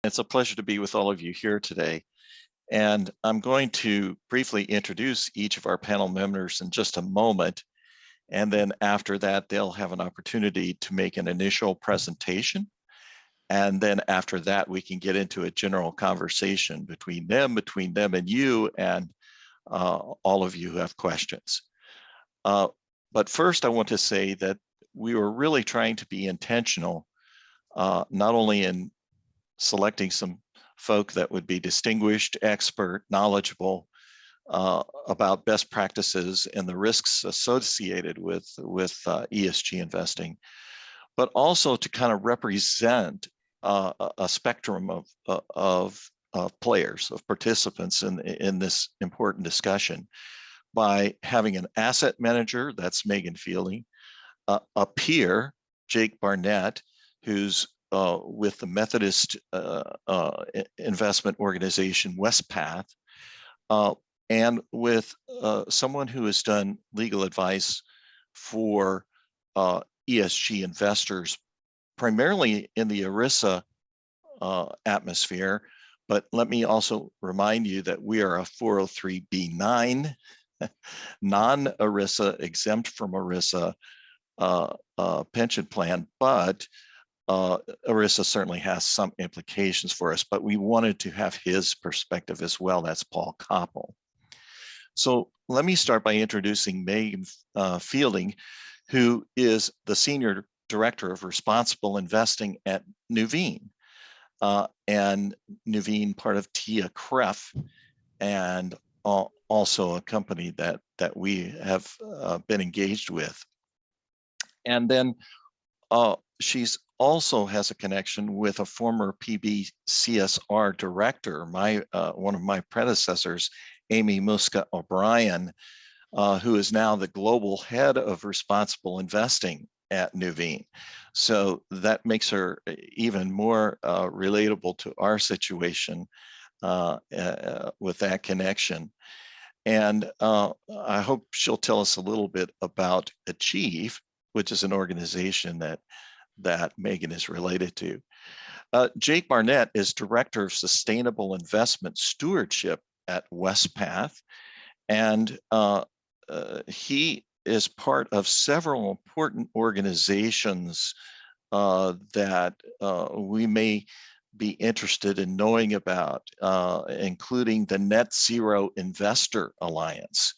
It's a pleasure to be with all of you here today. And I'm going to briefly introduce each of our panel members in just a moment. And then after that, they'll have an opportunity to make an initial presentation. And then after that, we can get into a general conversation between them and you, and all of you who have questions. But first, I want to say that we were really trying to be intentional, not only in selecting some folk that would be distinguished, expert, knowledgeable about best practices and the risks associated with ESG investing, but also to kind of represent a spectrum of players, of participants in this important discussion by having an asset manager, that's Megan Fielding, a peer, Jake Barnett, who's with the Methodist investment organization Westpath, and with someone who has done legal advice for ESG investors, primarily in the ERISA atmosphere. But let me also remind you that we are a 403(b)(9, non-ERISA, exempt from ERISA pension plan, but ERISA certainly has some implications for us, but we wanted to have his perspective as well. That's Paul Koppel. So let me start by introducing Megan Fielding, who is the Senior Director of Responsible Investing at Nuveen. And Nuveen, part of TIAA-CREF, and also a company that we have been engaged with. And then she's also has a connection with a former PBCSR director, one of my predecessors, Amy Muska O'Brien, who is now the global head of responsible investing at Nuveen. So that makes her even more relatable to our situation with that connection. And I hope she'll tell us a little bit about Achieve, which is an organization that Megan is related to. Jake Barnett is Director of Sustainable Investment Stewardship at Westpath, and he is part of several important organizations that we may be interested in knowing about, including the Net Zero Investor Alliance.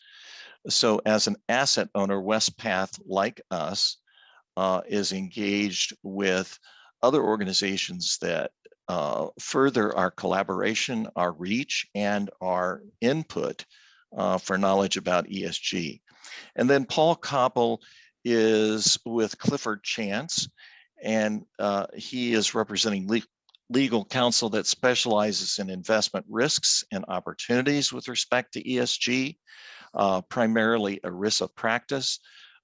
So as an asset owner, Westpath, like us, is engaged with other organizations that further our collaboration, our reach, and our input for knowledge about ESG. And then Paul Koppel is with Clifford Chance, and he is representing legal counsel that specializes in investment risks and opportunities with respect to ESG, primarily ERISA practice,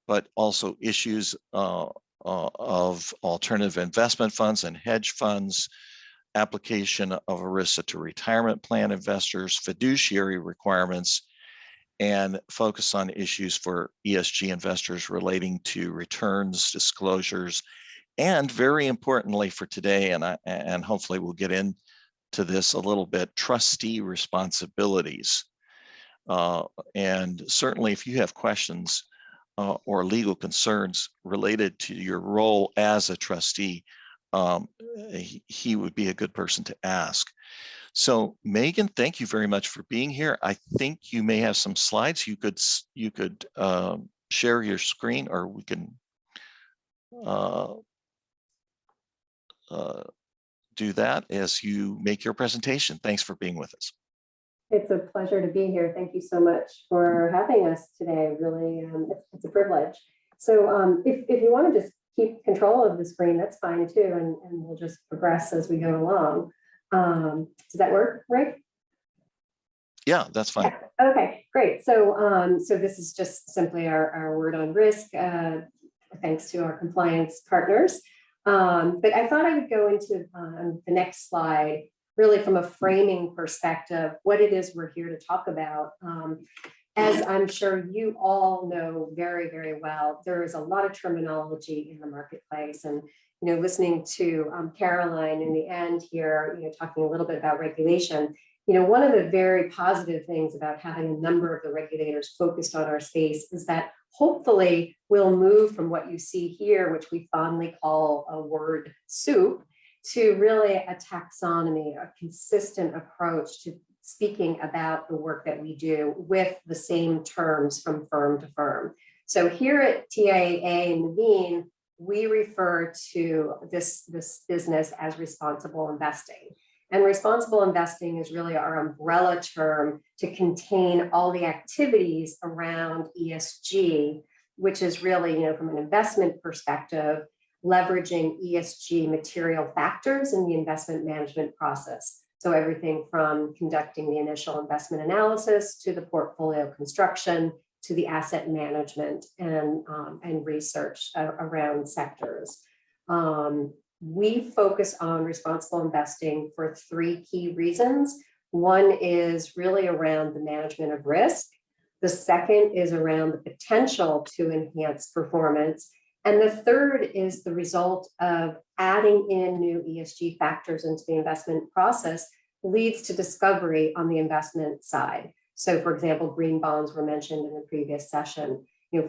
but also issues of alternative investment funds and hedge funds, application of ERISA to retirement plan investors, fiduciary requirements, and focus on issues for ESG investors relating to returns, disclosures, and very importantly for today, and hopefully we'll get into this a little bit, trustee responsibilities. And certainly if you have questions or legal concerns related to your role as a trustee, he would be a good person to ask. So Megan, thank you very much for being here. I think you may have some slides. You could share your screen, or we can do that as you make your presentation. Thanks for being with us. It's a pleasure to be here. Thank you so much for having us today. Really, it's a privilege. So if you want to just keep control of the screen, that's fine too, and we'll just progress as we go along. Does that work, right? Yeah, that's fine. Yeah. Okay, great. So so this is just simply our word on risk, thanks to our compliance partners. But I thought I would go into the next slide, really from a framing perspective, what it is we're here to talk about. as I'm sure you all know very, very well, there is a lot of terminology in the marketplace. And listening to Caroline in the end here, talking a little bit about regulation, one of the very positive things about having a number of the regulators focused on our space is that hopefully we'll move from what you see here, which we fondly call a word soup, to really a taxonomy, a consistent approach to speaking about the work that we do with the same terms from firm to firm. So here at TIAA and Naveen, we refer to this business as responsible investing. And responsible investing is really our umbrella term to contain all the activities around ESG, which is really, from an investment perspective, leveraging ESG material factors in the investment management process. So everything from conducting the initial investment analysis to the portfolio construction to the asset management and research around sectors. We focus on responsible investing for three key reasons. One is really around the management of risk. The second is around the potential to enhance performance. And the third is the result of adding in new ESG factors into the investment process leads to discovery on the investment side. So for example, green bonds were mentioned in the previous session.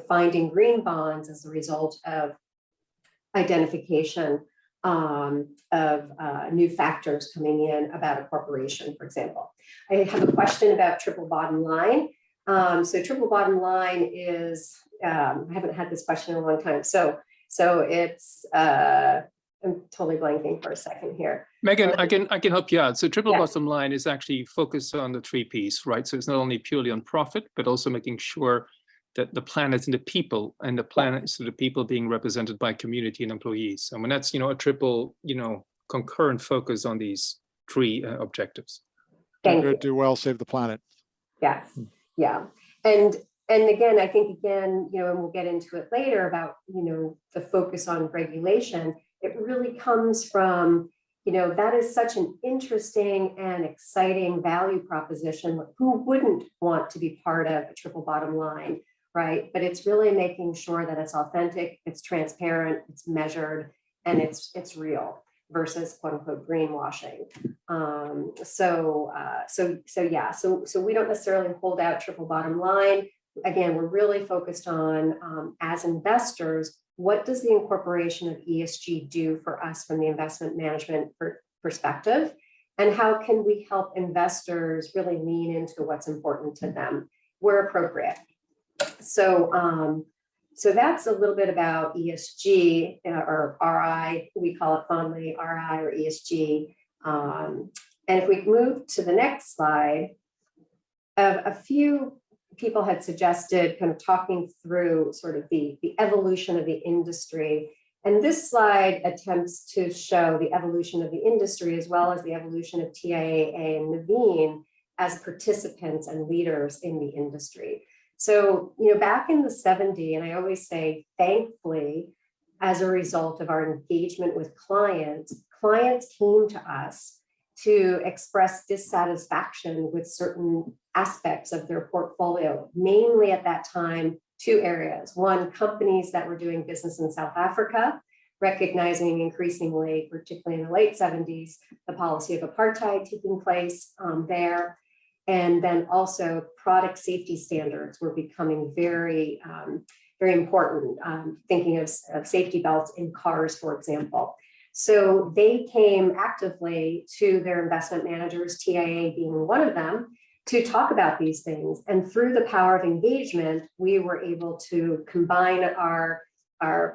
Finding green bonds as a result of identification of new factors coming in about a corporation, for example. I have a question about triple bottom line. So triple bottom line is, I haven't had this question in a long time. So it's, I'm totally blanking for a second here. Megan, I can help you out. So triple bottom line is actually focused on the three Ps, right? So it's not only purely on profit, but also making sure that the planet and the people, and the planet, so the people being represented by community and employees. I mean, that's, a triple, concurrent focus on these three objectives. Thank you. Do well, save the planet. Yes, yeah. And again, I think and we'll get into it later about, the focus on regulation. It really comes from, that is such an interesting and exciting value proposition. Who wouldn't want to be part of a triple bottom line, right? But it's really making sure that it's authentic, it's transparent, it's measured, and it's real versus quote unquote greenwashing. So we don't necessarily hold out triple bottom line. Again, we're really focused on, as investors, what does the incorporation of ESG do for us from the investment management perspective? And how can we help investors really lean into what's important to them where appropriate? So that's a little bit about ESG or RI, we call it fondly RI or ESG. And if we move to the next slide, a few people had suggested kind of talking through sort of the evolution of the industry. And this slide attempts to show the evolution of the industry as well as the evolution of TIAA and Naveen as participants and leaders in the industry. So, back in the 70s, and I always say, thankfully, as a result of our engagement with clients came to us to express dissatisfaction with certain aspects of their portfolio, mainly at that time, two areas. One, companies that were doing business in South Africa, recognizing increasingly, particularly in the late 70s, the policy of apartheid taking place there. And then also product safety standards were becoming very, very important, thinking of safety belts in cars, for example. So they came actively to their investment managers, TIAA being one of them, to talk about these things. And through the power of engagement, we were able to combine our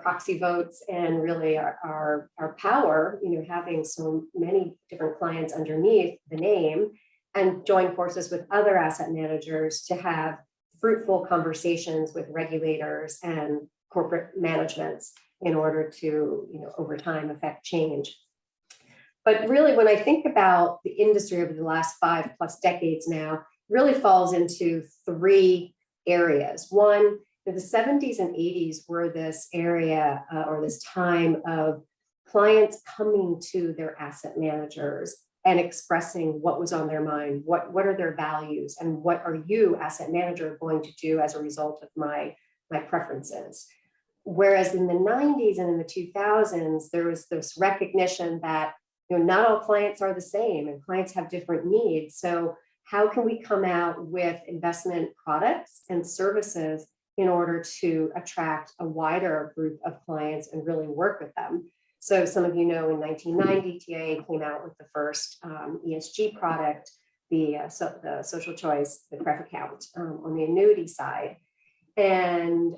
proxy votes and really our power, having so many different clients underneath the name, and join forces with other asset managers to have fruitful conversations with regulators and corporate managements in order to, over time affect change. But really, when I think about the industry over the last 5+ decades now, really falls into three areas. One, the 70s and 80s were this area or this time of clients coming to their asset managers and expressing what was on their mind, what are their values, and what are you, asset manager, going to do as a result of my preferences. Whereas in the 90s and in the 2000s, there was this recognition that not all clients are the same and clients have different needs. So how can we come out with investment products and services in order to attract a wider group of clients and really work with them? So some of in 1990, TIA came out with the first ESG product, the social choice, the pref account on the annuity side. And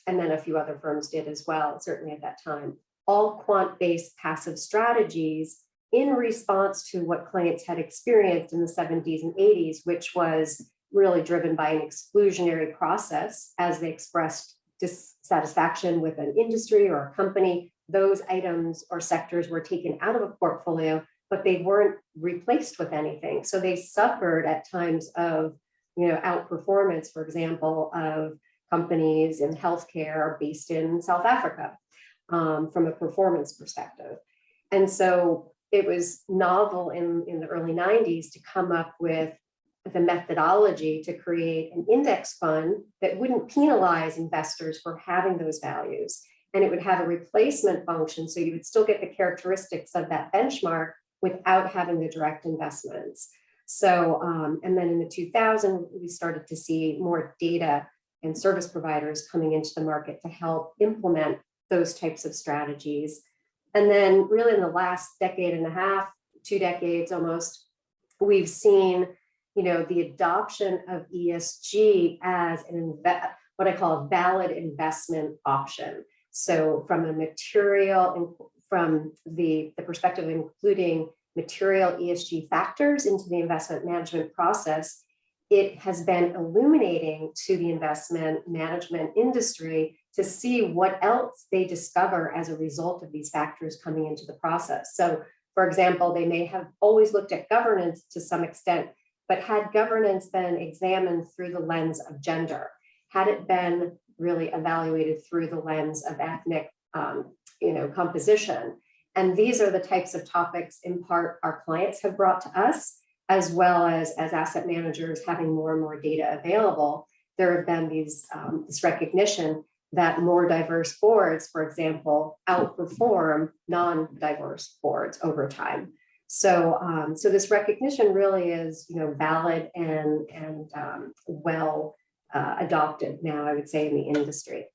then a few other firms did as well, certainly at that time. All quant-based passive strategies in response to what clients had experienced in the 70s and 80s, which was really driven by an exclusionary process as they expressed dissatisfaction with an industry or a company. Those items or sectors were taken out of a portfolio, but they weren't replaced with anything. So they suffered at times of outperformance, for example, of companies in healthcare based in South Africa from a performance perspective. And so it was novel in the early 90s to come up with the methodology to create an index fund that wouldn't penalize investors for having those values. And it would have a replacement function, so you would still get the characteristics of that benchmark without having the direct investments. So, and then in the 2000s, we started to see more data and service providers coming into the market to help implement those types of strategies. And then really in the last decade and a half, 2 decades almost, we've seen, the adoption of ESG as what I call a valid investment option. So from from the perspective of including material ESG factors into the investment management process, it has been illuminating to the investment management industry to see what else they discover as a result of these factors coming into the process. So, for example, they may have always looked at governance to some extent, but had governance been examined through the lens of gender? Had it been really evaluated through the lens of ethnic composition? And these are the types of topics, in part, our clients have brought to us, as well as asset managers having more and more data available. There have been this recognition that more diverse boards, for example, outperform non-diverse boards over time. So, so this recognition really is, valid and well adopted now, I would say, in the industry.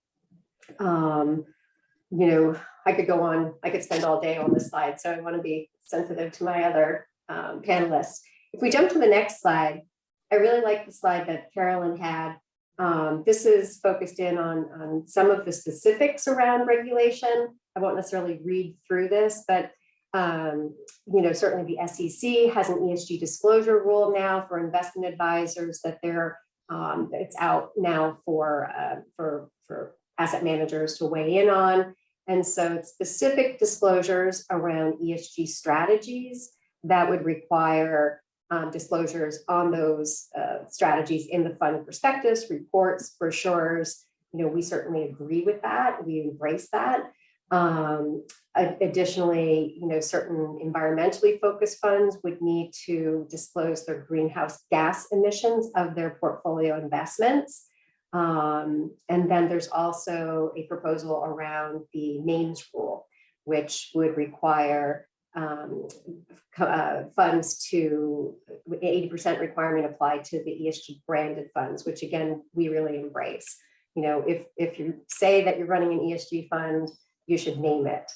I could go on, I could spend all day on this slide, so I want to be sensitive to my other panelists. If we jump to the next slide, I really like the slide that Carolyn had. This is focused in on some of the specifics around regulation. I won't necessarily read through this, but certainly the SEC has an ESG disclosure rule now for investment advisors that it's out now for asset managers to weigh in on. And so it's specific disclosures around ESG strategies that would require disclosures on those strategies in the fund prospectus, reports, brochures. We certainly agree with that. We embrace that. Additionally, certain environmentally focused funds would need to disclose their greenhouse gas emissions of their portfolio investments. And then there's also a proposal around the names rule, which would require funds to 80% requirement applied to the ESG branded funds, which again, we really embrace. If you say that you're running an ESG fund, you should name it,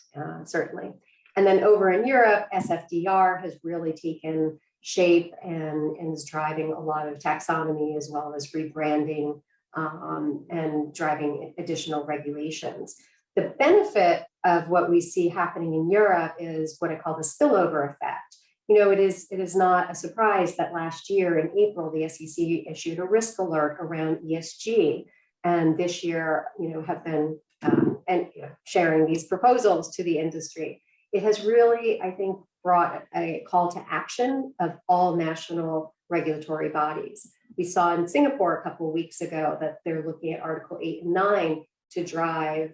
certainly. And then over in Europe, SFDR has really taken shape and is driving a lot of taxonomy as well as rebranding and driving additional regulations. The benefit of what we see happening in Europe is what I call the spillover effect. It is not a surprise that last year in April, the SEC issued a risk alert around ESG, and this year, have been sharing these proposals to the industry. It has really, I think, brought a call to action of all national regulatory bodies. We saw in Singapore a couple of weeks ago that they're looking at Article 8 and 9 to drive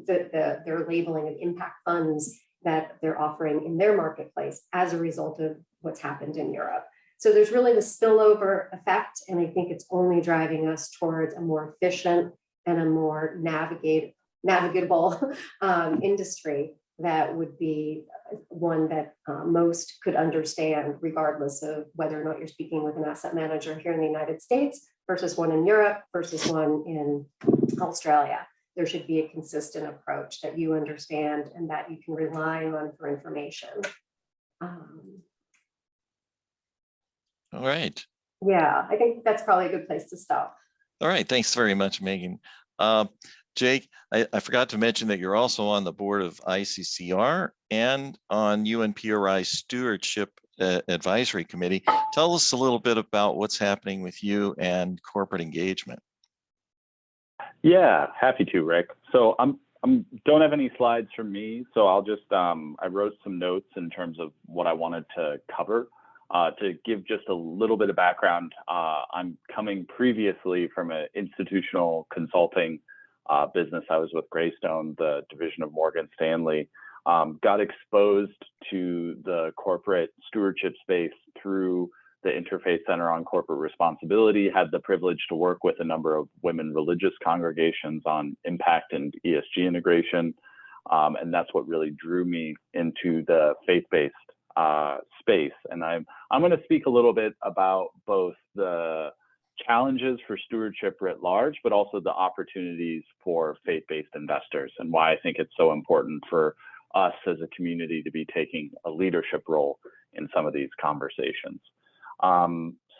their labeling of impact funds that they're offering in their marketplace as a result of what's happened in Europe. So there's really the spillover effect, and I think it's only driving us towards a more efficient and a more navigable industry that would be one that most could understand, regardless of whether or not you're speaking with an asset manager here in the United States versus one in Europe versus one in Australia. There should be a consistent approach that you understand and that you can rely on for information. All right. Yeah, I think that's probably a good place to stop. All right. Thanks very much, Megan. Jake, I forgot to mention that you're also on the board of ICCR and on UNPRI Stewardship Advisory Committee. Tell us a little bit about what's happening with you and corporate engagement. Yeah, happy to, Rick. So I'm don't have any slides from me, so I'll just I wrote some notes in terms of what I wanted to cover. To give just a little bit of background, I'm coming previously from an institutional consulting business. I was with Greystone, the division of Morgan Stanley. Got exposed to the corporate stewardship space through the Interfaith Center on Corporate Responsibility, had the privilege to work with a number of women religious congregations on impact and ESG integration. And that's what really drew me into the faith-based space. And I'm going to speak a little bit about both the challenges for stewardship writ large, but also the opportunities for faith-based investors and why I think it's so important for us as a community to be taking a leadership role in some of these conversations.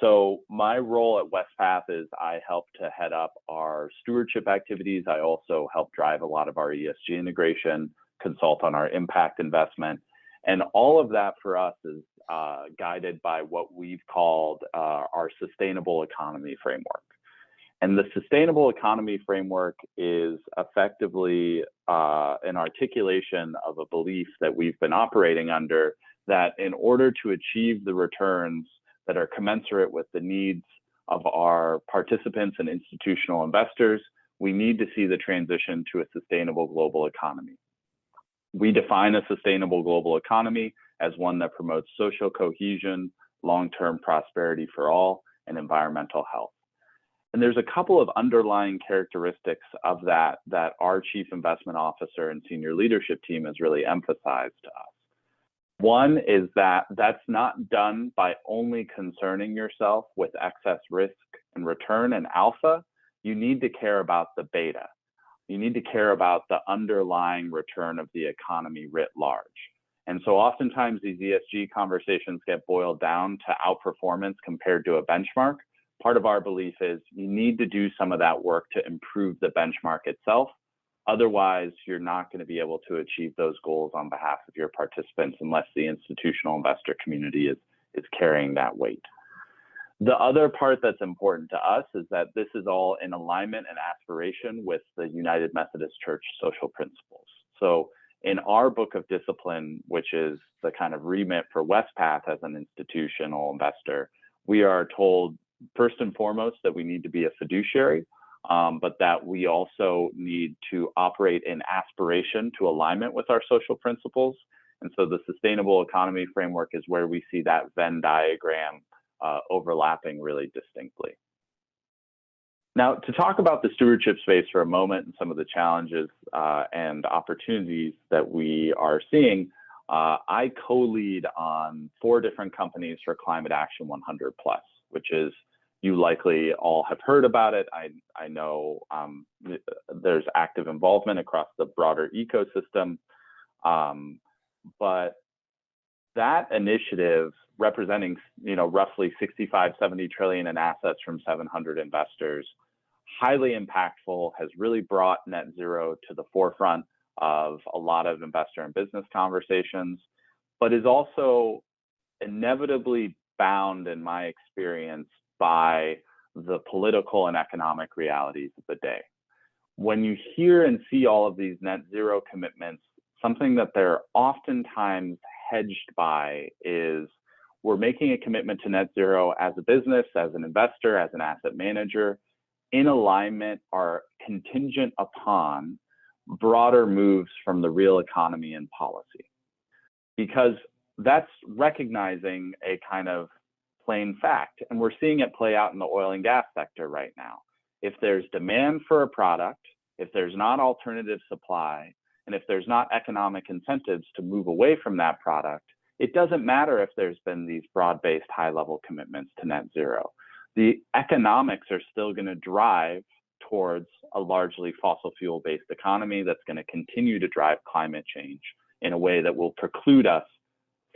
So my role at WestPath is I help to head up our stewardship activities. I also help drive a lot of our ESG integration, consult on our impact investment. And all of that for us is guided by what we've called our sustainable economy framework. And the sustainable economy framework is effectively an articulation of a belief that we've been operating under, that in order to achieve the returns that are commensurate with the needs of our participants and institutional investors, we need to see the transition to a sustainable global economy. We define a sustainable global economy as one that promotes social cohesion, long-term prosperity for all, and environmental health. And there's a couple of underlying characteristics of that our Chief Investment Officer and senior leadership team has really emphasized to us. One is that that's not done by only concerning yourself with excess risk and return and alpha. You need to care about the beta. You need to care about the underlying return of the economy writ large. And so oftentimes these ESG conversations get boiled down to outperformance compared to a benchmark. Part of our belief is you need to do some of that work to improve the benchmark itself. Otherwise, you're not going to be able to achieve those goals on behalf of your participants unless the institutional investor community is carrying that weight. The other part that's important to us is that this is all in alignment and aspiration with the United Methodist Church social principles. So in our book of discipline, which is the kind of remit for WestPath as an institutional investor, we are told first and foremost that we need to be a fiduciary, but that we also need to operate in aspiration to alignment with our social principles. And so the sustainable economy framework is where we see that Venn diagram overlapping really distinctly. Now, to talk about the stewardship space for a moment and some of the challenges and opportunities that we are seeing, I co-lead on 4 different companies for Climate Action 100+, which is, you likely all have heard about it. I know there's active involvement across the broader ecosystem, but that initiative representing, roughly 65-70 trillion in assets from 700 investors, highly impactful, has really brought net zero to the forefront of a lot of investor and business conversations, but is also inevitably bound, in my experience, by the political and economic realities of the day. When you hear and see all of these net zero commitments, something that they're oftentimes hedged by is we're making a commitment to net zero as a business, as an investor, as an asset manager, in alignment are contingent upon broader moves from the real economy and policy. because that's recognizing a kind of plain fact. And we're seeing it play out in the oil and gas sector right now. If there's demand for a product, if there's not alternative supply, and if there's not economic incentives to move away from that product, it doesn't matter if there's been these broad-based high-level commitments to net zero. The economics are still going to drive towards a largely fossil fuel-based economy that's going to continue to drive climate change in a way that will preclude us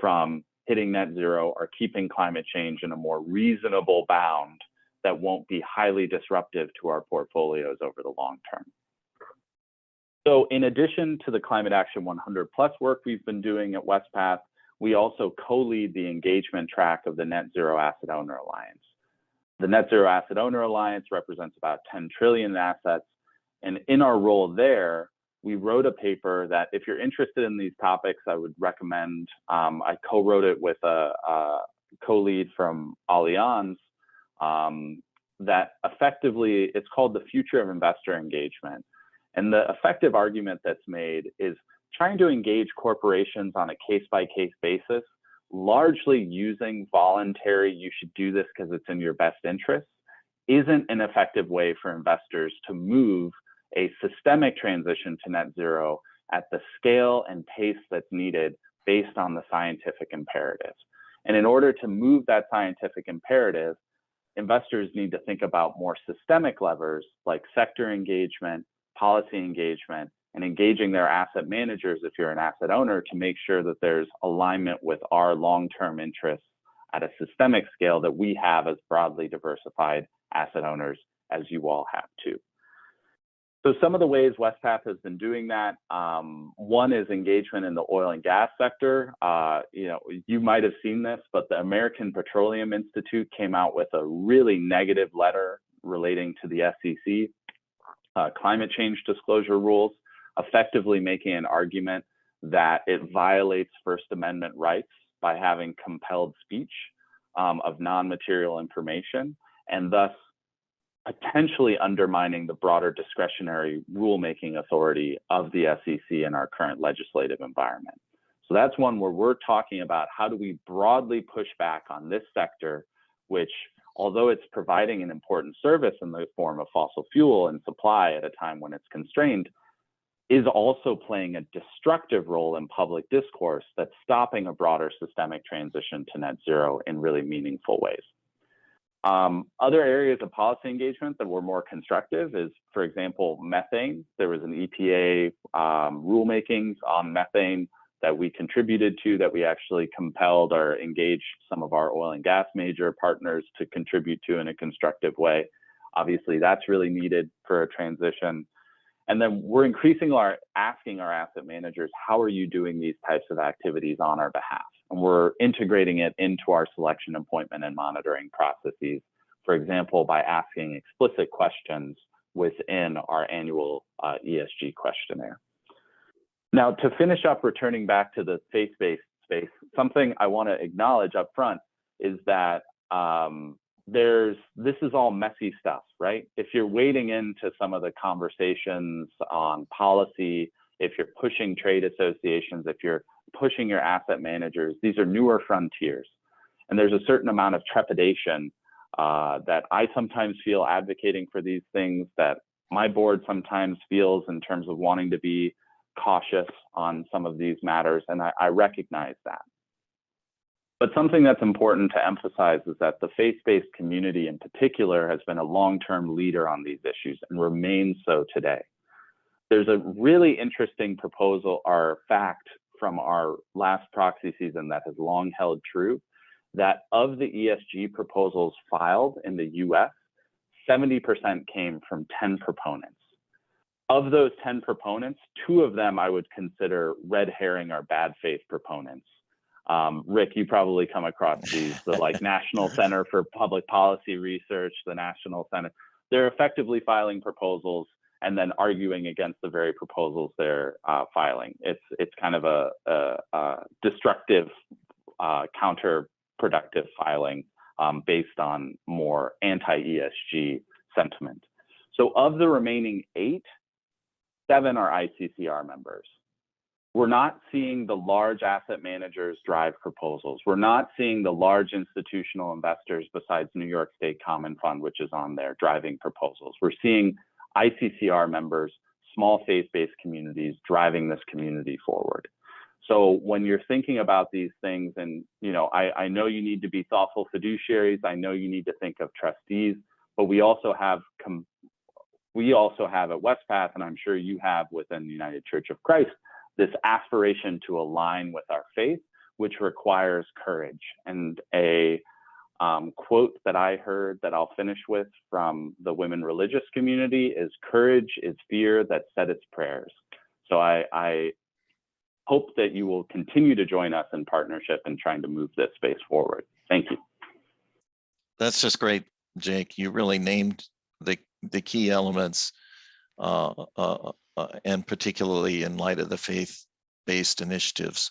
from hitting net zero or keeping climate change in a more reasonable bound that won't be highly disruptive to our portfolios over the long term. So in addition to the Climate Action 100 plus work we've been doing at Westpath, we also co-lead the engagement track of the Net Zero Asset Owner Alliance. The Net Zero Asset Owner Alliance represents about 10 trillion in assets. And in our role there, we wrote a paper that if you're interested in these topics, I would recommend. I co-wrote it with a co-lead from Allianz that effectively, it's called The Future of Investor Engagement. And the effective argument that's made is trying to engage corporations on a case-by-case basis, largely using voluntary, you should do this because it's in your best interest, isn't an effective way for investors to move a systemic transition to net zero at the scale and pace that's needed based on the scientific imperative. And in order to move that scientific imperative, investors need to think about more systemic levers like sector engagement, policy engagement, and engaging their asset managers if you're an asset owner to make sure that there's alignment with our long-term interests at a systemic scale that we have as broadly diversified asset owners as you all have too. So some of the ways Westpath has been doing that, one is engagement in the oil and gas sector. You might have seen this, but the American Petroleum Institute came out with a really negative letter relating to the SEC climate change disclosure rules, effectively making an argument that it violates First Amendment rights by having compelled speech of non-material information, and thus potentially undermining the broader discretionary rulemaking authority of the SEC in our current legislative environment. So that's one where we're talking about how do we broadly push back on this sector, which, although it's providing an important service in the form of fossil fuel and supply at a time when it's constrained, is also playing a destructive role in public discourse that's stopping a broader systemic transition to net zero in really meaningful ways. Other areas of policy engagement that were more constructive is, for example, methane. There was an EPA rulemakings on methane that we contributed to, that we actually compelled or engaged some of our oil and gas major partners to contribute to in a constructive way. Obviously, that's really needed for a transition. And then we're asking our asset managers, how are you doing these types of activities on our behalf? And we're integrating it into our selection, appointment, and monitoring processes, for example, by asking explicit questions within our annual ESG questionnaire. Now, to finish up, returning back to the faith-based space, something I want to acknowledge up front is that this is all messy stuff, right? If you're wading into some of the conversations on policy, if you're pushing trade associations, if you're pushing your asset managers, these are newer frontiers. And there's a certain amount of trepidation that I sometimes feel advocating for these things, that my board sometimes feels in terms of wanting to be cautious on some of these matters, and I recognize that. But something that's important to emphasize is that the faith-based community in particular has been a long-term leader on these issues and remains so today. There's a really interesting proposal or fact from our last proxy season that has long held true, that of the ESG proposals filed in the US, 70% came from 10 proponents. Of those 10 proponents, 2 of them I would consider red herring or bad faith proponents. Rick, you probably come across these, the like National Center for Public Policy Research, the National Center. They're effectively filing proposals and then arguing against the very proposals they're filing. It's kind of a destructive, counterproductive filing based on more anti-ESG sentiment. So of the remaining 8, 7 are ICCR members. we're not seeing the large asset managers drive proposals. We're not seeing the large institutional investors besides New York State Common Fund, which is on there, driving proposals. We're seeing ICCR members, small faith-based communities driving this community forward. So when you're thinking about these things, and I know you need to be thoughtful fiduciaries, I know you need to think of trustees, but we also have at Westpath, and I'm sure you have within the United Church of Christ, this aspiration to align with our faith, which requires courage. And a quote that I heard that I'll finish with from the women religious community is, "Courage is fear that said its prayers." So I hope that you will continue to join us in partnership in trying to move this space forward. Thank you. That's just great, Jake. You really named the key elements, and particularly in light of the faith-based initiatives.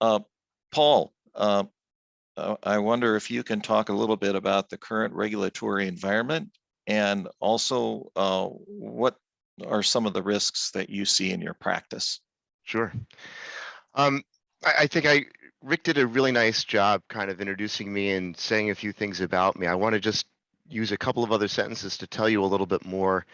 Paul, I wonder if you can talk a little bit about the current regulatory environment, and also what are some of the risks that you see in your practice? Sure. I think Rick did a really nice job kind of introducing me and saying a few things about me. I want to just use a couple of other sentences to tell you a little bit more.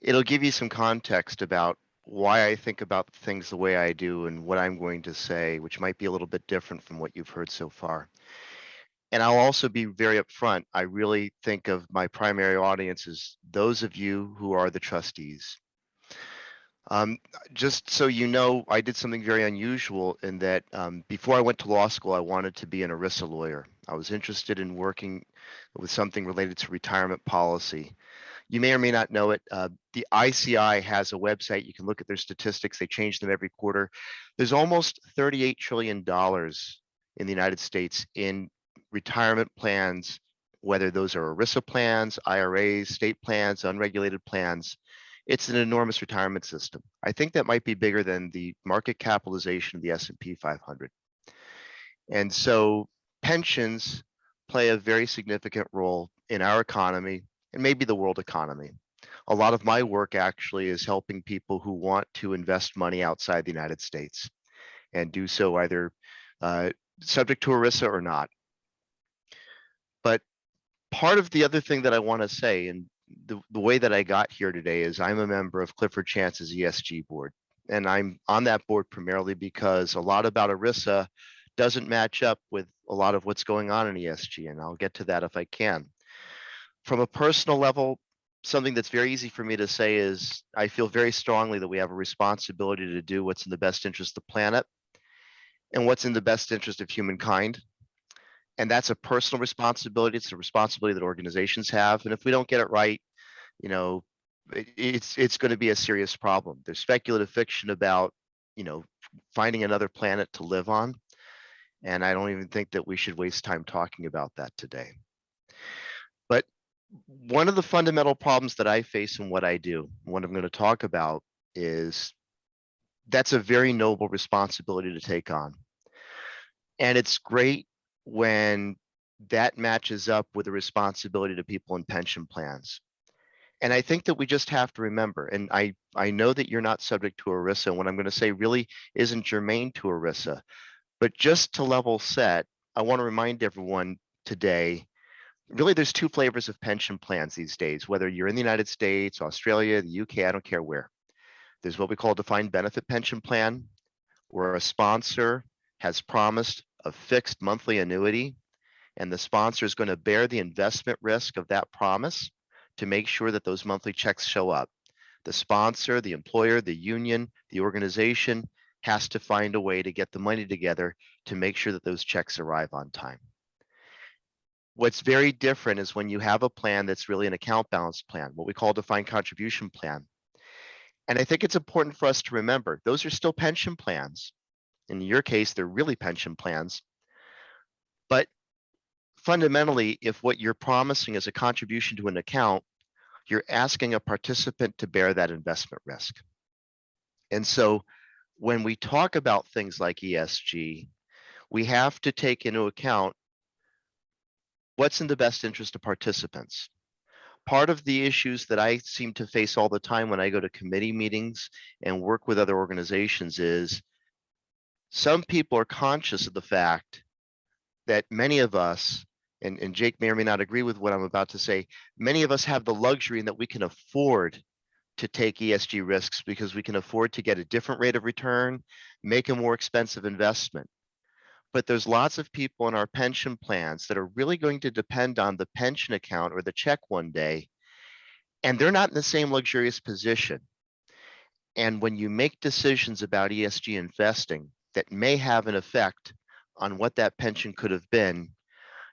It'll give you some context about why I think about things the way I do and what I'm going to say, which might be a little bit different from what you've heard so far. And I'll also be very upfront. I really think of my primary audience as those of you who are the trustees. Just so you know, I did something very unusual in that before I went to law school, I wanted to be an ERISA lawyer. I was interested in working with something related to retirement policy. You may or may not know it. The ICI has a website. You can look at their statistics. They change them every quarter. There's almost $38 trillion in the United States in retirement plans, whether those are ERISA plans, IRAs, state plans, unregulated plans. It's an enormous retirement system. I think that might be bigger than the market capitalization of the S&P 500. And so pensions play a very significant role in our economy and maybe the world economy. A lot of my work actually is helping people who want to invest money outside the United States and do so either subject to ERISA or not. But part of the other thing that I want to say, and the way that I got here today, is I'm a member of Clifford Chance's ESG board. And I'm on that board primarily because a lot about ERISA doesn't match up with a lot of what's going on in ESG. And I'll get to that if I can. From a personal level, something that's very easy for me to say is I feel very strongly that we have a responsibility to do what's in the best interest of the planet and what's in the best interest of humankind. And that's a personal responsibility. It's a responsibility that organizations have. And if we don't get it right, it's going to be a serious problem. There's speculative fiction about, finding another planet to live on. And I don't even think that we should waste time talking about that today. But one of the fundamental problems that I face in what I do, what I'm going to talk about, is that's a very noble responsibility to take on. And it's great when that matches up with a responsibility to people in pension plans. And I think that we just have to remember, and I know that you're not subject to ERISA, and what I'm going to say really isn't germane to ERISA, but just to level set, I want to remind everyone today, really there's two flavors of pension plans these days, whether you're in the United States, Australia, the UK, I don't care where. There's what we call a defined benefit pension plan, where a sponsor has promised a fixed monthly annuity, and the sponsor is going to bear the investment risk of that promise to make sure that those monthly checks show up. The sponsor, the employer, the union, the organization has to find a way to get the money together to make sure that those checks arrive on time. What's very different is when you have a plan that's really an account balance plan, what we call a defined contribution plan. And I think it's important for us to remember, those are still pension plans. In your case, they're really pension plans. But fundamentally, if what you're promising is a contribution to an account, you're asking a participant to bear that investment risk. And so when we talk about things like ESG, we have to take into account what's in the best interest of participants. Part of the issues that I seem to face all the time when I go to committee meetings and work with other organizations is Some people are conscious of the fact that many of us, and Jake may or may not agree with what I'm about to say, many of us have the luxury in that we can afford to take ESG risks because we can afford to get a different rate of return, make a more expensive investment. But there's lots of people in our pension plans that are really going to depend on the pension account or the check one day, and they're not in the same luxurious position. And when you make decisions about ESG investing that may have an effect on what that pension could have been,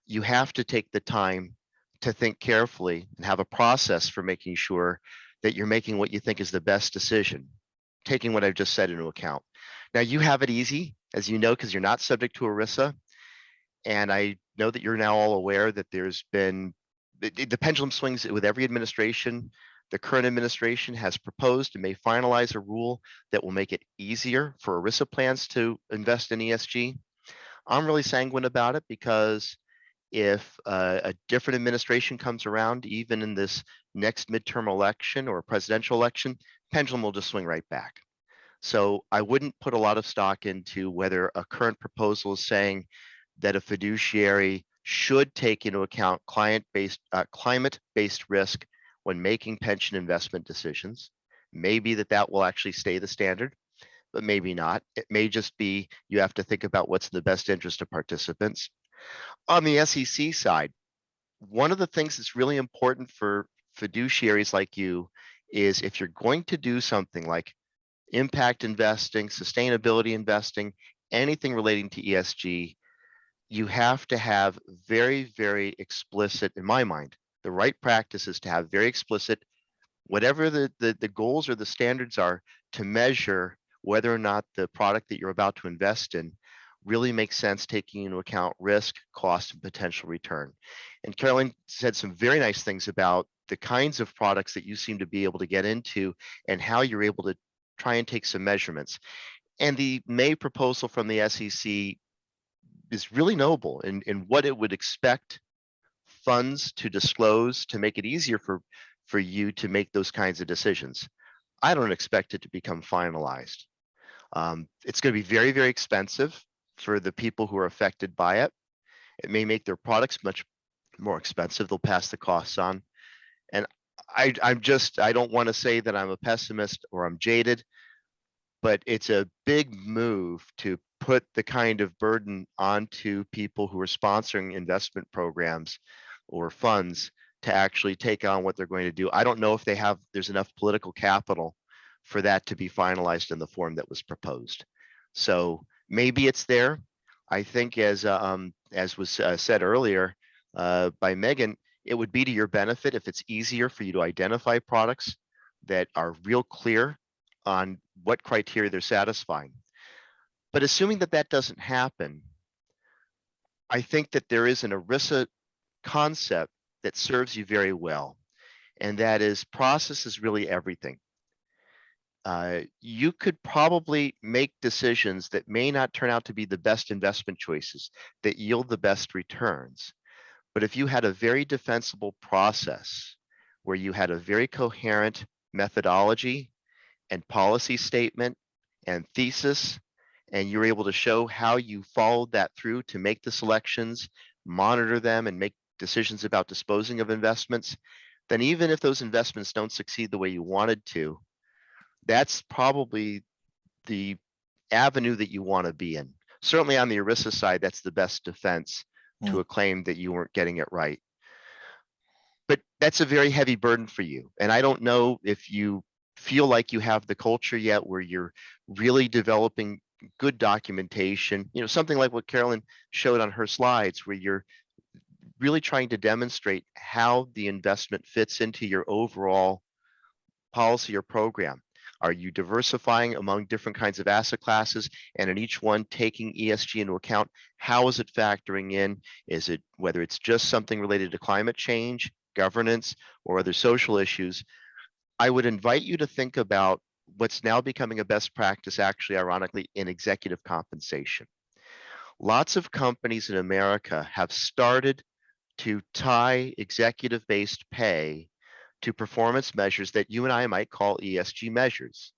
you have to take the time to think carefully and have a process for making sure that you're making what you think is the best decision, taking what I've just said into account. Now, you have it easy, as you know, because you're not subject to ERISA. And I know that you're now all aware that there's been the pendulum swings with every administration. The current administration has proposed and may finalize a rule that will make it easier for ERISA plans to invest in ESG. I'm really sanguine about it because if a different administration comes around, even in this next midterm election or presidential election, pendulum will just swing right back. So I wouldn't put a lot of stock into whether a current proposal is saying that a fiduciary should take into account climate-based risk when making pension investment decisions. Maybe that will actually stay the standard, but maybe not. It may just be you have to think about what's in the best interest of participants. On the SEC side, one of the things that's really important for fiduciaries like you is if you're going to do something like impact investing, sustainability investing, anything relating to ESG, you have to have very, very explicit, in my mind, the right practice is to have very explicit, whatever the goals or the standards are, to measure whether or not the product that you're about to invest in really makes sense, taking into account risk, cost, and potential return. And Carolyn said some very nice things about the kinds of products that you seem to be able to get into and how you're able to try and take some measurements. And the May proposal from the SEC is really noble in what it would expect funds to disclose to make it easier for you to make those kinds of decisions. I don't expect it to become finalized. It's going to be very, very expensive for the people who are affected by it. It may make their products much more expensive. They'll pass the costs on. And I don't want to say that I'm a pessimist or I'm jaded, but it's a big move to put the kind of burden onto people who are sponsoring investment programs or funds to actually take on what they're going to do. I don't know if there's enough political capital for that to be finalized in the form that was proposed. So maybe it's there. I think as was said earlier by Megan, it would be to your benefit if it's easier for you to identify products that are real clear on what criteria they're satisfying. But assuming that doesn't happen, I think that there is an ERISA concept that serves you very well, and that is process is really everything. You could probably make decisions that may not turn out to be the best investment choices that yield the best returns. But if you had a very defensible process where you had a very coherent methodology and policy statement and thesis, and you're able to show how you followed that through to make the selections, monitor them, and make decisions about disposing of investments, then even if those investments don't succeed the way you wanted to, that's probably the avenue that you want to be in. Certainly on the ERISA side, that's the best defense to a claim that you weren't getting it right. But that's a very heavy burden for you. And I don't know if you feel like you have the culture yet where you're really developing good documentation, something like what Carolyn showed on her slides, where you're really trying to demonstrate how the investment fits into your overall policy or program. Are you diversifying among different kinds of asset classes, and in each one taking ESG into account? How is it factoring in? Is it, whether it's just something related to climate change, governance, or other social issues? I would invite you to think about what's now becoming a best practice, actually, ironically, in executive compensation. Lots of companies in America have started to tie executive-based pay to performance measures that you and I might call ESG measures.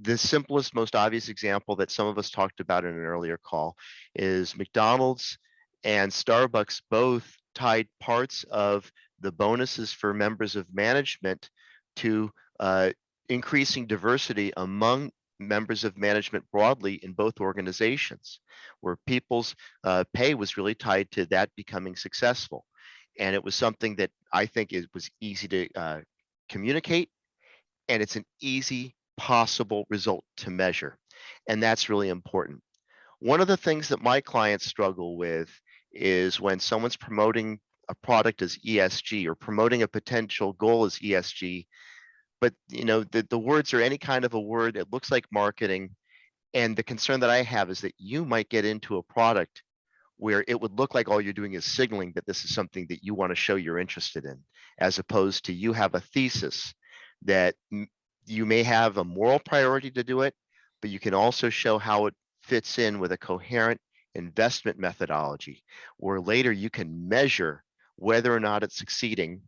The simplest, most obvious example that some of us talked about in an earlier call is McDonald's and Starbucks both tied parts of the bonuses for members of management to increasing diversity among members of management broadly in both organizations, where people's pay was really tied to that becoming successful. And it was something that I think it was easy to communicate, and it's an easy possible result to measure. And that's really important. One of the things that my clients struggle with is when someone's promoting a product as ESG or promoting a potential goal as ESG, but the words are any kind of a word, it looks like marketing. And the concern that I have is that you might get into a product where it would look like all you're doing is signaling that this is something that you want to show you're interested in, as opposed to you have a thesis that you may have a moral priority to do it, but you can also show how it fits in with a coherent investment methodology, where later you can measure whether or not it's succeeding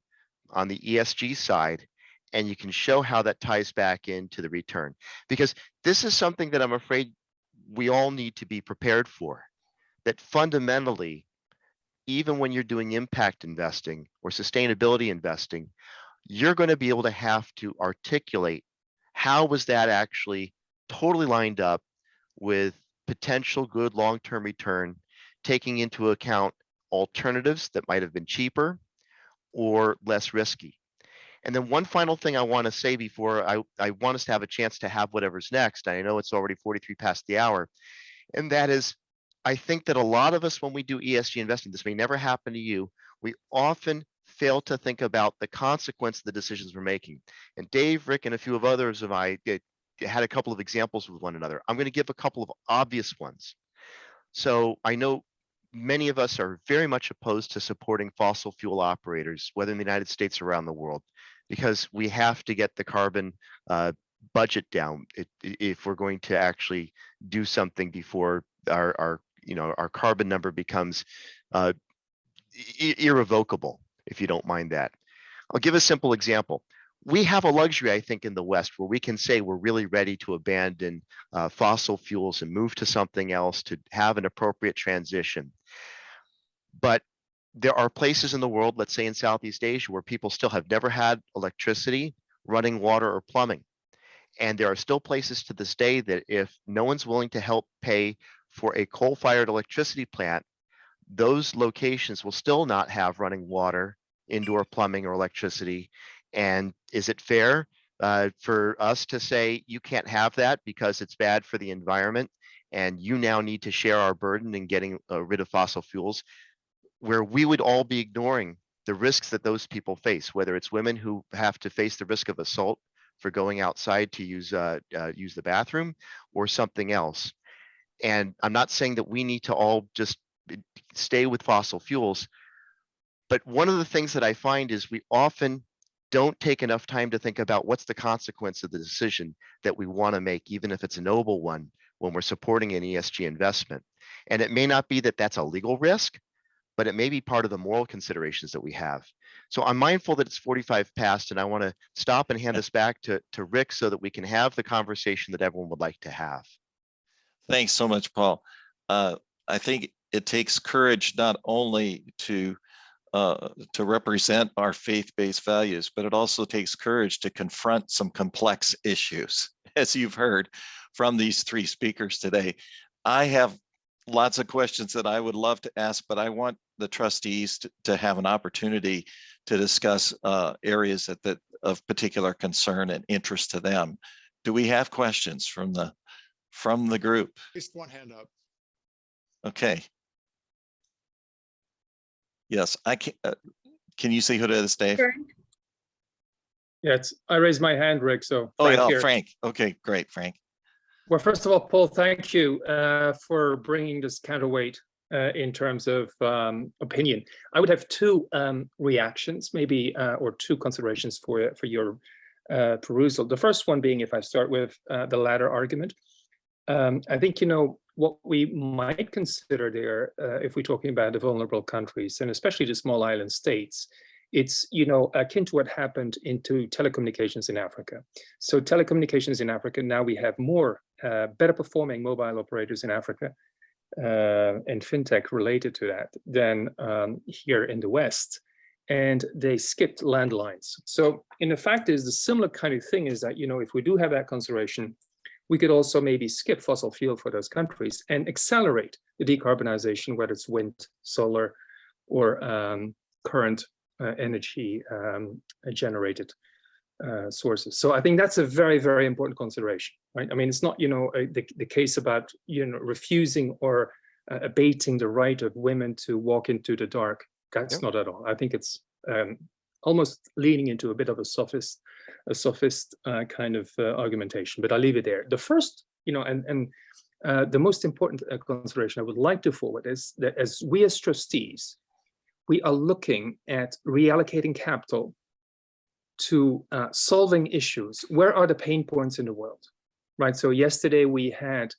on the ESG side, and you can show how that ties back into the return. Because this is something that I'm afraid we all need to be prepared for, that fundamentally, even when you're doing impact investing or sustainability investing, you're going to be able to have to articulate how was that actually totally lined up with potential good long-term return, taking into account alternatives that might have been cheaper or less risky. And then one final thing I want to say before I want us to have a chance to have whatever's next. I know it's already 43 past the hour. And that is, I think that a lot of us, when we do ESG investing, this may never happen to you, we often fail to think about the consequence of the decisions we're making. And Dave, Rick, and a few of others of I had a couple of examples with one another. I'm going to give a couple of obvious ones. So I know many of us are very much opposed to supporting fossil fuel operators, whether in the United States or around the world, because we have to get the carbon budget down if we're going to actually do something before our carbon number becomes irrevocable, if you don't mind that. I'll give a simple example. We have a luxury, I think, in the West where we can say we're really ready to abandon fossil fuels and move to something else to have an appropriate transition. But there are places in the world, let's say in Southeast Asia, where people still have never had electricity, running water, or plumbing. And there are still places to this day that if no one's willing to help pay for a coal-fired electricity plant, those locations will still not have running water, indoor plumbing, or electricity. And is it fair for us to say you can't have that because it's bad for the environment and you now need to share our burden in getting rid of fossil fuels, where we would all be ignoring the risks that those people face, whether it's women who have to face the risk of assault for going outside to use the bathroom or something else. And I'm not saying that we need to all just stay with fossil fuels, but one of the things that I find is we often don't take enough time to think about what's the consequence of the decision that we want to make, even if it's a noble one, when we're supporting an ESG investment. And it may not be that that's a legal risk, but it may be part of the moral considerations that we have. So I'm mindful that it's 45 past, and I want to stop and hand this back to Rick so that we can have the conversation that everyone would like to have. Thanks so much, Paul. I think it takes courage not only to represent our faith-based values, but it also takes courage to confront some complex issues, as you've heard from these three speakers today. I have lots of questions that I would love to ask, but I want the trustees to have an opportunity to discuss areas of particular concern and interest to them. Do we have questions from the group? Just one hand up. Okay. Yes, I can. Can you see who it is, Dave? Sure. Yeah, I raised my hand, Rick. So Oh, Frank yeah, here. Frank. Okay, great, Frank. Well, first of all, Paul, thank you for bringing this counterweight in terms of opinion. I would have two reactions, maybe, or two considerations for your perusal. The first one being, if I start with the latter argument, I think, what we might consider there, if we're talking about the vulnerable countries, and especially the small island states, It's, akin to what happened into telecommunications in Africa. So telecommunications in Africa, now we have more better performing mobile operators in Africa and fintech related to that than here in the West. And they skipped landlines. So in the fact is the similar kind of thing is that, if we do have that consideration, we could also maybe skip fossil fuel for those countries and accelerate the decarbonization, whether it's wind, solar, or current energy generated sources. So I think that's a very, very important consideration, right? I mean, it's not, the case about, refusing or abating the right of women to walk into the dark. That's not at all. I think it's almost leaning into a bit of a sophist kind of argumentation, but I'll leave it there. The first, the most important consideration I would like to forward is that as we as trustees, we are looking at reallocating capital to solving issues. Where are the pain points in the world, right? So yesterday we had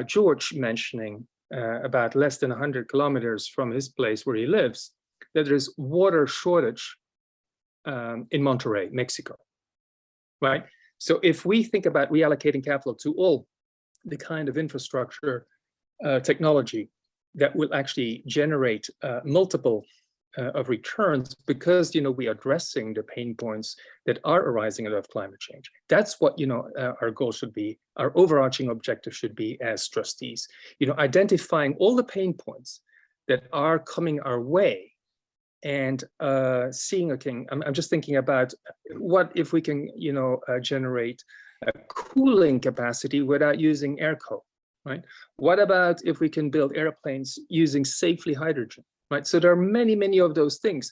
George mentioning about less than 100 kilometers from his place where he lives, that there's water shortage in Monterrey, Mexico, right? So if we think about reallocating capital to all the kind of infrastructure technology that will actually generate multiple of returns, because we are addressing the pain points that are arising out of climate change. That's what our goal should be. Our overarching objective should be as trustees. Identifying all the pain points that are coming our way, and seeing. Okay, I'm just thinking about what if we can generate a cooling capacity without using air cool, right? What about if we can build airplanes using safely hydrogen? Right, so there are many, many of those things.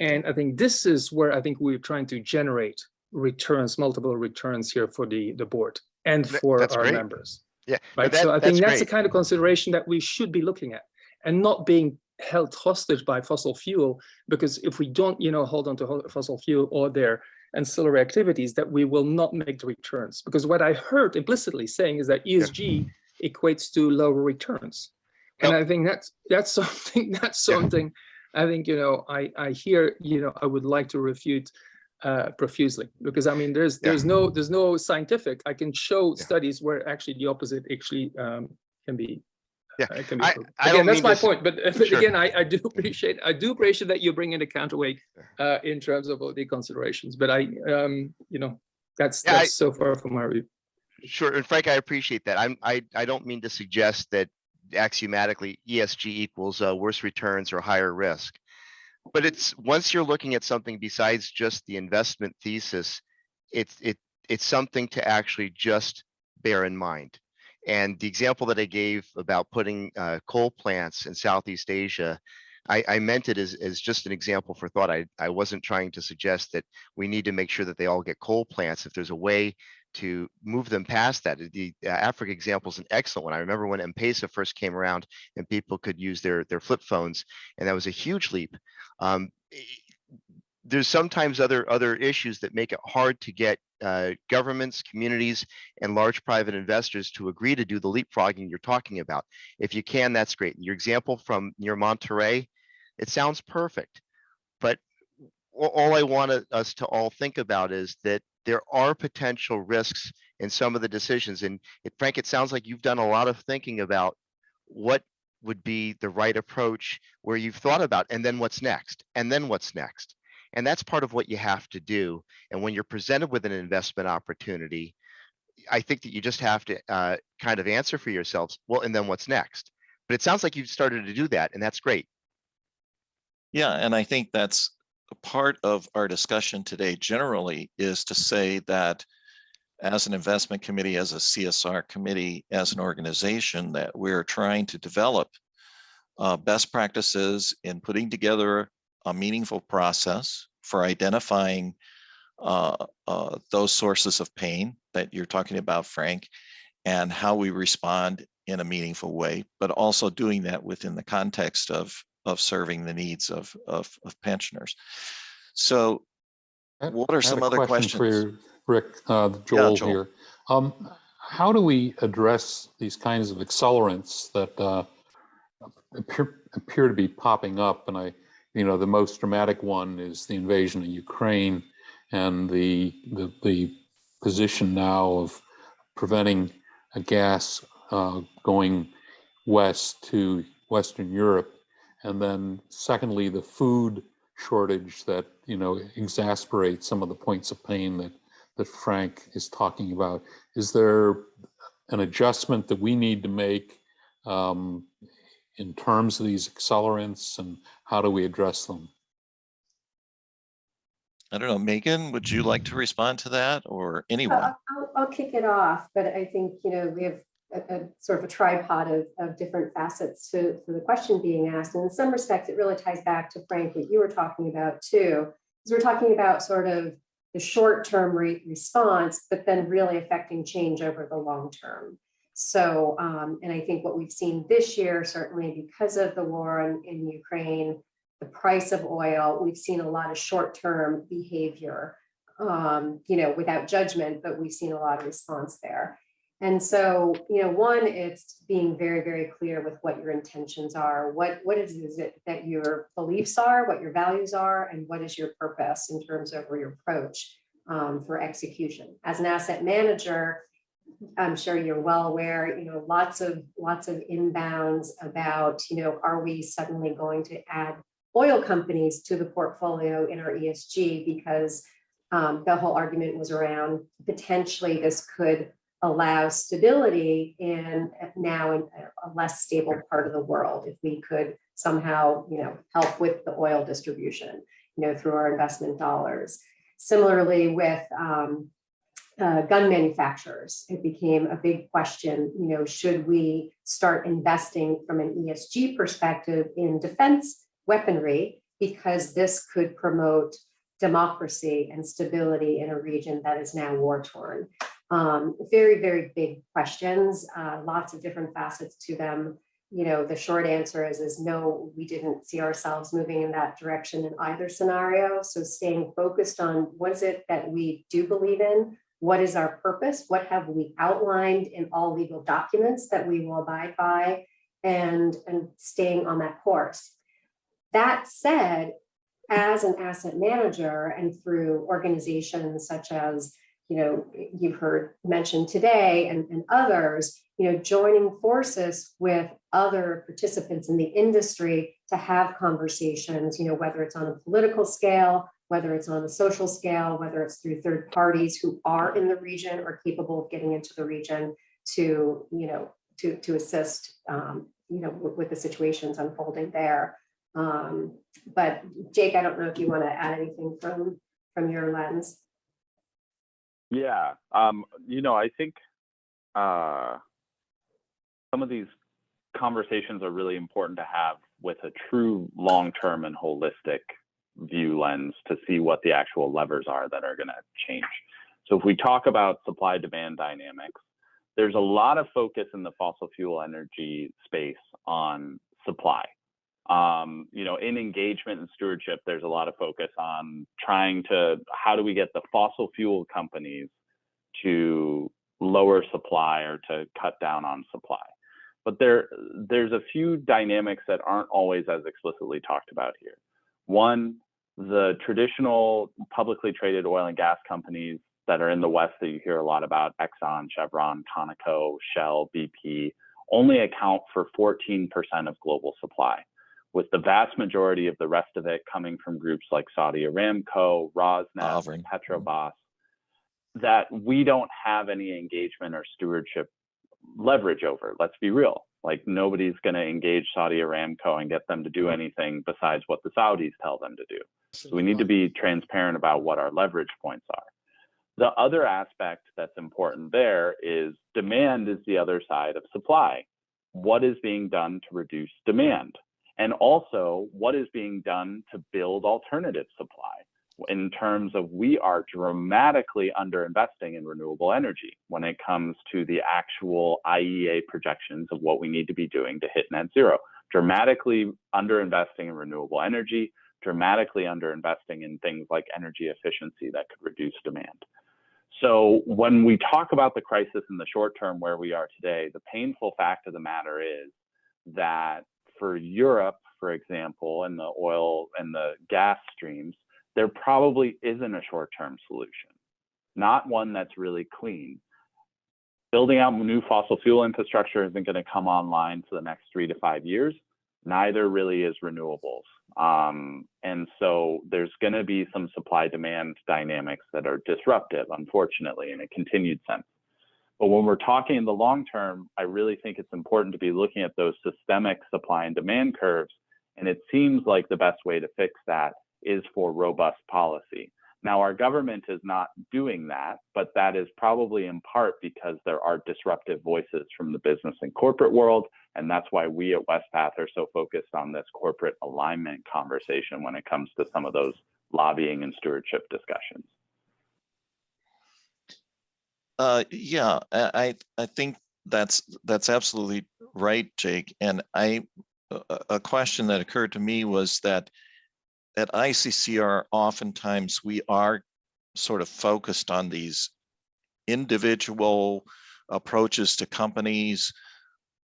And I think this is where I think we're trying to generate returns, multiple returns here for the board and for our great. members. Yeah, right. No, So I think that's the great. kind of consideration that we should be looking at, and not being held hostage by fossil fuel, because if we don't, hold on to fossil fuel or their ancillary activities, that we will not make the returns. Because what I heard implicitly saying is that ESG equates to lower returns. And I think that's something I think I hear I would like to refute profusely, because I mean there's no scientific. I can show studies where actually the opposite actually can be. Can be proven. Again, that's my point. But again, I do appreciate that you bring in a counterweight in terms of all the considerations. But that's so far from my review. Sure, and Frank, I appreciate that. I don't mean to suggest that axiomatically ESG equals worse returns or higher risk, but it's once you're looking at something besides just the investment thesis, it's something to actually just bear in mind. And the example that I gave about putting coal plants in Southeast Asia, I meant it as just an example for thought. I wasn't trying to suggest that we need to make sure that they all get coal plants. If there's a way to move them past that. The Africa example is an excellent one. I remember when M-Pesa first came around and people could use their flip phones, and that was a huge leap. There's sometimes other issues that make it hard to get governments, communities, and large private investors to agree to do the leapfrogging you're talking about. If you can, that's great. Your example from near Monterrey, it sounds perfect, but all I want us to all think about is that there are potential risks in some of the decisions. And Frank, it sounds like you've done a lot of thinking about what would be the right approach, where you've thought about, and then what's next, and then what's next. And that's part of what you have to do. And when you're presented with an investment opportunity, I think that you just have to kind of answer for yourselves, well, and then what's next? But it sounds like you've started to do that, and that's great. Yeah, and I think that's a part of our discussion today generally, is to say that as an investment committee, as a CSR committee, as an organization, that we're trying to develop best practices in putting together a meaningful process for identifying those sources of pain that you're talking about, Frank, and how we respond in a meaningful way, but also doing that within the context of serving the needs of pensioners. So what are some other questions? For you, Rick, Joel, Joel here. How do we address these kinds of accelerants that appear to be popping up? And I the most dramatic one is the invasion of Ukraine and the position now of preventing a gas going west to Western Europe. And then secondly, the food shortage that, exasperates some of the points of pain that Frank is talking about. Is there an adjustment that we need to make in terms of these accelerants, and how do we address them? I don't know, Megan, would you like to respond to that, or anyone? I'll kick it off, but I think, we have a sort of a tripod of different facets to the question being asked. And in some respects, it really ties back to, Frank, what you were talking about too, because we're talking about sort of the short-term response, but then really affecting change over the long term. So, and I think what we've seen this year, certainly because of the war in Ukraine, the price of oil, we've seen a lot of short-term behavior, without judgment, but we've seen a lot of response there. And so, one, it's being very, very clear with what your intentions are, what is it that your beliefs are, what your values are, and what is your purpose in terms of your approach for execution. As an asset manager, I'm sure you're well aware, lots of inbounds about, are we suddenly going to add oil companies to the portfolio in our ESG, because the whole argument was around potentially this could allow stability in a less stable part of the world if we could somehow, help with the oil distribution, through our investment dollars. Similarly with gun manufacturers, it became a big question, should we start investing from an ESG perspective in defense weaponry, because this could promote democracy and stability in a region that is now war-torn. Very, very big questions, lots of different facets to them. The short answer is no, we didn't see ourselves moving in that direction in either scenario. So staying focused on what is it that we do believe in, what is our purpose, what have we outlined in all legal documents that we will abide by, and staying on that course. That said, as an asset manager and through organizations such as, you've heard mentioned today and others, joining forces with other participants in the industry to have conversations, whether it's on a political scale, whether it's on a social scale, whether it's through third parties who are in the region or capable of getting into the region to assist, with the situations unfolding there. But Jake, I don't know if you want to add anything from your lens. Yeah, I think some of these conversations are really important to have with a true long-term and holistic view lens to see what the actual levers are that are going to change. So if we talk about supply-demand dynamics, there's a lot of focus in the fossil fuel energy space on supply. In engagement and stewardship, there's a lot of focus on how do we get the fossil fuel companies to lower supply or to cut down on supply. But there's a few dynamics that aren't always as explicitly talked about here. One, the traditional publicly traded oil and gas companies that are in the West that you hear a lot about, Exxon, Chevron, Conoco, Shell, BP, only account for 14% of global supply, with the vast majority of the rest of it coming from groups like Saudi Aramco, Rosneft, Petrobras, that we don't have any engagement or stewardship leverage over. Let's be real. Like, nobody's going to engage Saudi Aramco and get them to do anything besides what the Saudis tell them to do. So we need to be transparent about what our leverage points are. The other aspect that's important there is demand is the other side of supply. What is being done to reduce demand? And also, what is being done to build alternative supply in terms of we are dramatically underinvesting in renewable energy when it comes to the actual IEA projections of what we need to be doing to hit net zero. Dramatically underinvesting in renewable energy, dramatically underinvesting in things like energy efficiency that could reduce demand. So when we talk about the crisis in the short term where we are today, the painful fact of the matter is that for Europe, for example, and the oil and the gas streams, there probably isn't a short-term solution, not one that's really clean. Building out new fossil fuel infrastructure isn't going to come online for the next 3 to 5 years. Neither really is renewables. And so there's going to be some supply demand dynamics that are disruptive, unfortunately, in a continued sense. But when we're talking in the long term, I really think it's important to be looking at those systemic supply and demand curves. And it seems like the best way to fix that is for robust policy. Now, our government is not doing that, but that is probably in part because there are disruptive voices from the business and corporate world. And that's why we at WestPath are so focused on this corporate alignment conversation when it comes to some of those lobbying and stewardship discussions. Yeah, I think that's absolutely right, Jake. And a question that occurred to me was that at ICCR, oftentimes we are sort of focused on these individual approaches to companies,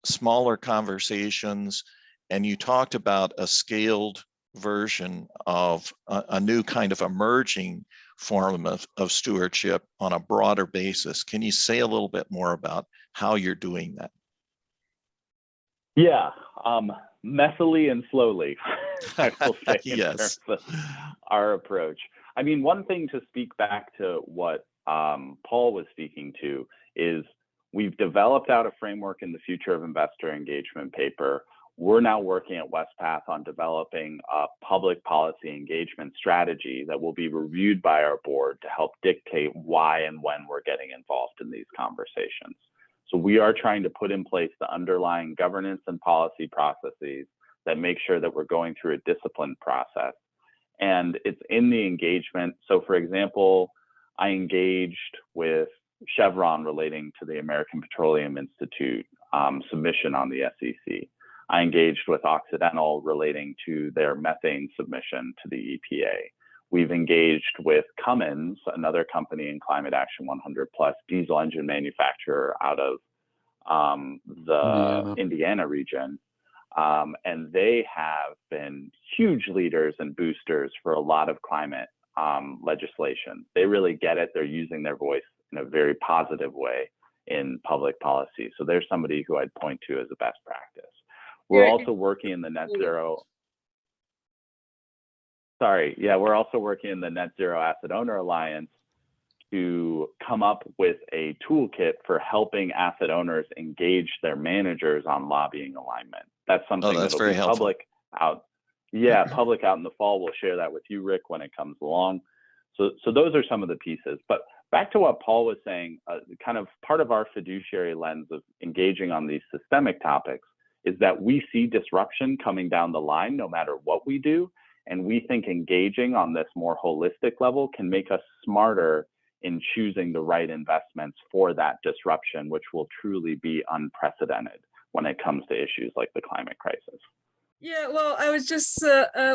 smaller conversations, and you talked about a scaled version of a new kind of emerging form of stewardship on a broader basis. Can you say a little bit more about how you're doing that? Yeah, messily and slowly, I will say, in Yes. terms of our approach. I mean, one thing to speak back to what Paul was speaking to is we've developed out a framework in the Future of Investor Engagement paper. We're now working at WestPath on developing a public policy engagement strategy that will be reviewed by our board to help dictate why and when we're getting involved in these conversations. So we are trying to put in place the underlying governance and policy processes that make sure that we're going through a disciplined process. And it's in the engagement. So for example, I engaged with Chevron relating to the American Petroleum Institute submission on the SEC. I engaged with Occidental relating to their methane submission to the EPA. We've engaged with Cummins, another company in Climate Action 100 plus diesel engine manufacturer out of the Indiana region. And they have been huge leaders and boosters for a lot of climate legislation. They really get it. They're using their voice in a very positive way in public policy. So there's somebody who I'd point to as a best practice. We're also working in the net zero. We're also working in the Net Zero Asset Owner Alliance to come up with a toolkit for helping asset owners engage their managers on lobbying alignment. That's something that'll be public out. Yeah, public out in the fall. We'll share that with you, Rick, when it comes along. So those are some of the pieces. But back to what Paul was saying, kind of part of our fiduciary lens of engaging on these systemic topics is that we see disruption coming down the line no matter what we do. And we think engaging on this more holistic level can make us smarter in choosing the right investments for that disruption, which will truly be unprecedented when it comes to issues like the climate crisis. Yeah, well, I was just,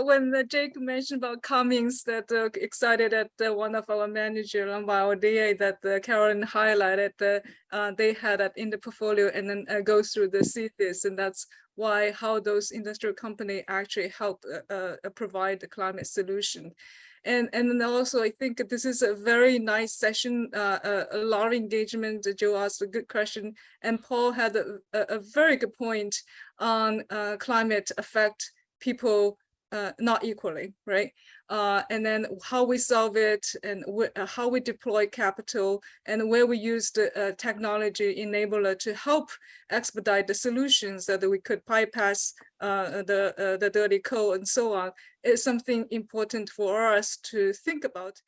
when Jake mentioned about Cummins, that excited that one of our managers on BioDA that Carolyn highlighted, they had that in the portfolio and then go through the thesis, and that's why how those industrial companies actually help provide the climate solution. And then also, I think this is a very nice session, a lot of engagement. Joe asked a good question, and Paul had a very good point on climate affect people not equally, right? And then how we solve it, and how we deploy capital, and where we use the technology enabler to help expedite the solutions so that we could bypass the dirty code and so on, is something important for us to think about.